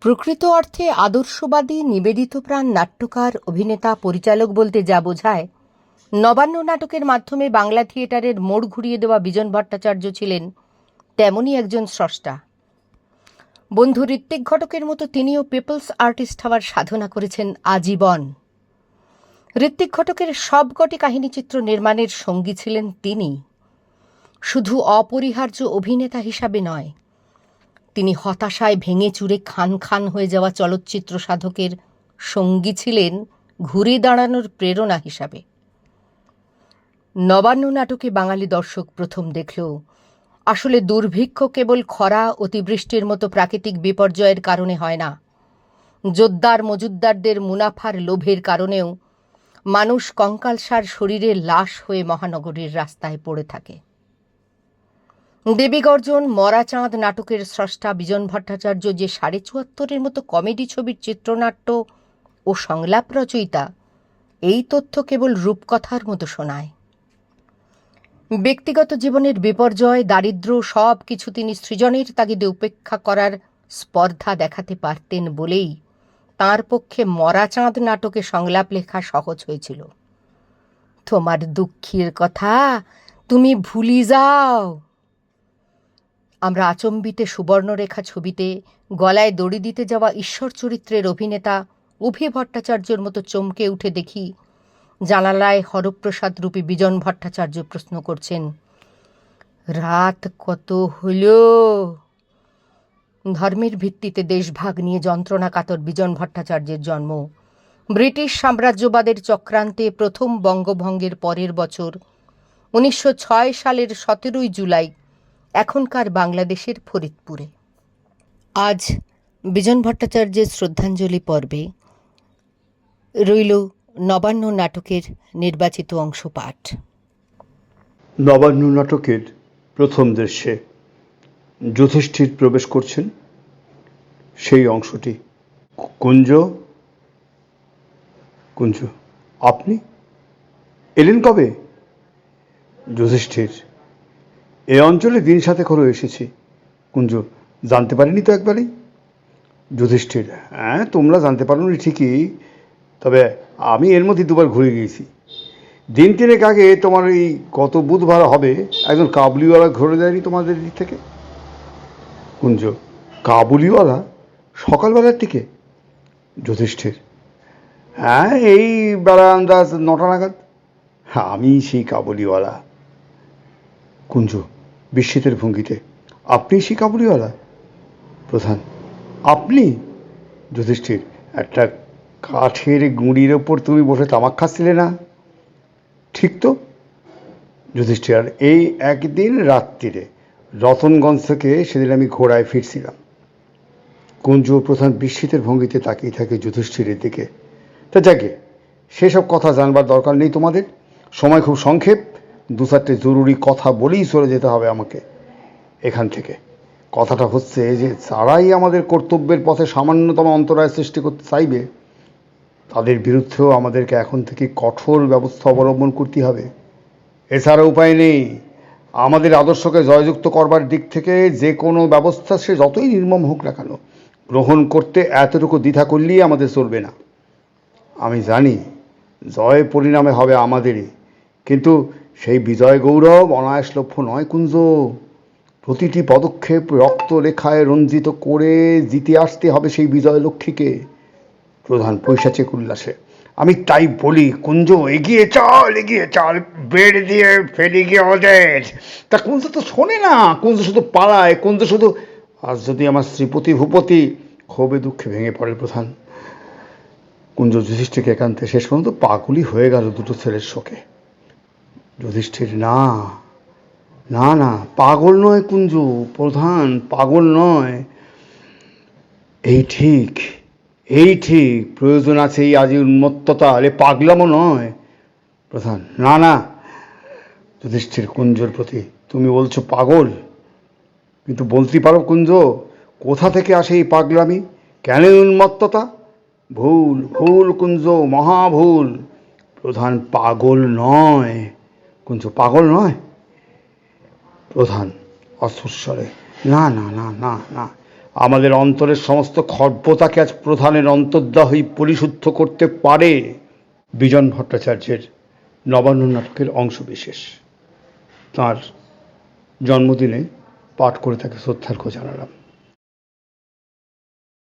প্রকৃত অর্থে আদর্শবাদী নিবেদিতপ্রাণ নাট্যকার, অভিনেতা, পরিচালক বলতে যা বোঝায়, নবান্ন নাটকের মাধ্যমে বাংলা থিয়েটারের মোড় ঘুরিয়ে দেওয়া বিজন ভট্টাচার্য ছিলেন তেমনই একজন স্রষ্টা। বন্ধু ঋত্বিক ঘটকের মতো তিনিও পিপলস আর্টিস্ট হওয়ার সাধনা করেছেন আজীবন। ঋত্বিক ঘটকের সবকটি কাহিনীচিত্র নির্মাণের সঙ্গী ছিলেন তিনি। শুধু অপরিহার্য অভিনেতা হিসাবে নয়, তিনি হতাশায় ভেঙে চুরে খান খান হয়ে যাওয়া চলচ্চিত্র সাধকের সঙ্গী ছিলেন ঘুরে দাঁড়ানোর প্রেরণা হিসাবে। নবান্ন নাটকে বাঙালি দর্শক প্রথম দেখল আসলে দুর্ভিক্ষ কেবল খরা, অতিবৃষ্টির মতো প্রাকৃতিক বিপর্যয়ের কারণে হয় না। জোদ্দার মজুদ্দারদের মুনাফার লোভের কারণেও মানুষ কঙ্কালসার শরীরের লাশ হয়ে মহানগরীর রাস্তায় পড়ে থাকে। দেবীগর্জন, মরা চাঁদ নাটকের স্রষ্টা বিজন ভট্টাচার্য যে ৭৪ মতো কমেডি ছবির চিত্রনাট্য ও সংলাপ রচয়িতা, এই তথ্য কেবল রূপকথার মতো শোনায়। ব্যক্তিগত জীবনের বিপর্যয়, দারিদ্র্য সব কিছু তিনি সৃজনের তাগিদে উপেক্ষা করার স্পর্ধা দেখাতে পারতেন বলেই তাঁর পক্ষে মরা চাঁদ নাটকে সংলাপ লেখা সহজ হয়েছিল। তোমার দুঃখের কথা তুমি ভুলি যাও। আমরা আচম্বিতে সুবর্ণরেখা ছবিতে গলায় দড়ি দিতে যাওয়া ঈশ্বর চরিত্রের অভিনেতা অভি ভট্টাচার্যর মতো চমকে উঠে দেখি, জানালায় হরপ্রসাদ রূপী বিজন ভট্টাচার্য প্রশ্ন করছেন, রাত কত হল? ধর্মের ভিত্তিতে দেশভাগ নিয়ে যন্ত্রণা কাতর বিজন ভট্টাচার্যের জন্ম ব্রিটিশ সাম্রাজ্যবাদের চক্রান্তে প্রথম বঙ্গভঙ্গের পরের বছর ১৯০৬ সালের ১৭ই জুলাই এখনকার বাংলাদেশের ফরিদপুরে। আজ বিজন ভট্টাচার্যের শ্রদ্ধাঞ্জলি পর্বে রইল নবান্ন নাটকের নির্বাচিত অংশ পাঠ। নবান্ন নাটকের প্রথম দৃশ্যে যুধিষ্ঠির প্রবেশ করছেন, সেই অংশটি। কুঞ্জ, কুঞ্জ, আপনি এলেন কবে? যুধিষ্ঠির, এ অঞ্চলে দিন সাথে করে এসেছি। কুঞ্জ, জানতে পারিনি তো একবারেই? যুধিষ্ঠির, হ্যাঁ, তোমরা জানতে পারোনি ঠিকই, তবে আমি এর মধ্যে দুবার ঘুরে গিয়েছি। দিন তিনেক আগে তোমার এই গত বুধবার হবে একজন কাবুলিওয়ালা ঘুরে দেয়নি তোমাদের দিক থেকে? কুঞ্জ, কাবুলিওয়ালা? সকালবেলার দিকে? যুধিষ্ঠির, হ্যাঁ, এই বেলা আন্দাজ ৯টা নাগাদ। আমি সেই কাবুলিওয়ালা। কুঞ্জ বিস্মিতের ভঙ্গিতে, আপনি সেই কাবুলিওয়ালা? প্রধান, আপনি? যুধিষ্ঠির, একটা কাঠের গুঁড়ির ওপর তুমি বসে তামাক খাচ্ছিলে না? ঠিক তো। যুধিষ্ঠির, এই একদিন রাত্রিরে রতনগঞ্জ থেকে সেদিন আমি ঘোড়ায় ফিরছিলাম। কুঞ্জ প্রধান বিস্মিতের ভঙ্গিতে তাকিয়ে থাকে যুধিষ্ঠিরের দিকে। তা যাকে, সেসব কথা জানবার দরকার নেই তোমাদের। সময় খুব সংক্ষেপ, ২-৪টে জরুরি কথা বলেই চলে যেতে হবে আমাকে এখান থেকে। কথাটা হচ্ছে যে যারাই আমাদের কর্তব্যের পথে সামান্যতম অন্তরায় সৃষ্টি করতে চাইবে, তাদের বিরুদ্ধেও আমাদেরকে এখন থেকে কঠোর ব্যবস্থা অবলম্বন করতে হবে। এছাড়া উপায় নেই। আমাদের আদর্শকে জয়যুক্ত করবার দিক থেকে যে কোনো ব্যবস্থা, সে যতই নির্মম হোক না কেন, গ্রহণ করতে এতটুকু দ্বিধা করলেই আমাদের চলবে না। আমি জানি জয় পরিণামে হবে আমাদেরই, কিন্তু সেই বিজয় গৌরব অনায়াসলভ্য নয় কুঞ্জ। প্রতিটি পদক্ষেপ রক্তরেখায় রঞ্জিত করে জিতে আসতে হবে সেই বিজয় লক্ষ্মীকে। প্রধান পৈশাচিক উল্লাসে, আমি তাই বলি কুঞ্জ, এগিয়ে চল, এগিয়ে চল, বেড় দিয়ে ফেলে গিয়ে ওদের। তা কুঞ্জ তো শোনে না, কুঞ্জ শুধু পালায়, কুঞ্জ শুধু। আজ যদি আমার শ্রীপতি ভূপতি। ক্ষোভে দুঃখে ভেঙে পড়ে প্রধান। কুঞ্জ যুধিষ্ঠিরকে একান্তে শেষ পর্যন্ত পাগলই হয়ে গেল দুটো ছেলের শোকে। যুধিষ্ঠির, না না না, পাগল নয় কুঞ্জ, প্রধান পাগল নয়। এই ঠিক, এই ঠিক, প্রয়োজন আছে এই আজ উন্মত্ততা, আরে পাগলামও নয়। প্রধান, না না। যুধিষ্ঠির কুঞ্জর প্রতি, তুমি বলছো পাগল, কিন্তু বলতে পারো কুঞ্জ, কোথা থেকে আসে এই পাগলামি, কেন উন্মত্ততা? ভুল, ভুল কুঞ্জ, মহাভুল। প্রধান, পাগল নয় কুঞ্জ, পাগল নয়। প্রধান অস্বস্বরে, না না না না না, আমাদের অন্তরের সমস্ত খর্বতাকে আজ প্রধানের অন্তর্দাহই পরিশুদ্ধ করতে পারে বিজন ভট্টাচার্যের নবান্ন নাটকের অংশবিশেষ। তাঁর জন্মদিনে পাঠ করে তাকে শ্রদ্ধার্ঘ্য জানালাম।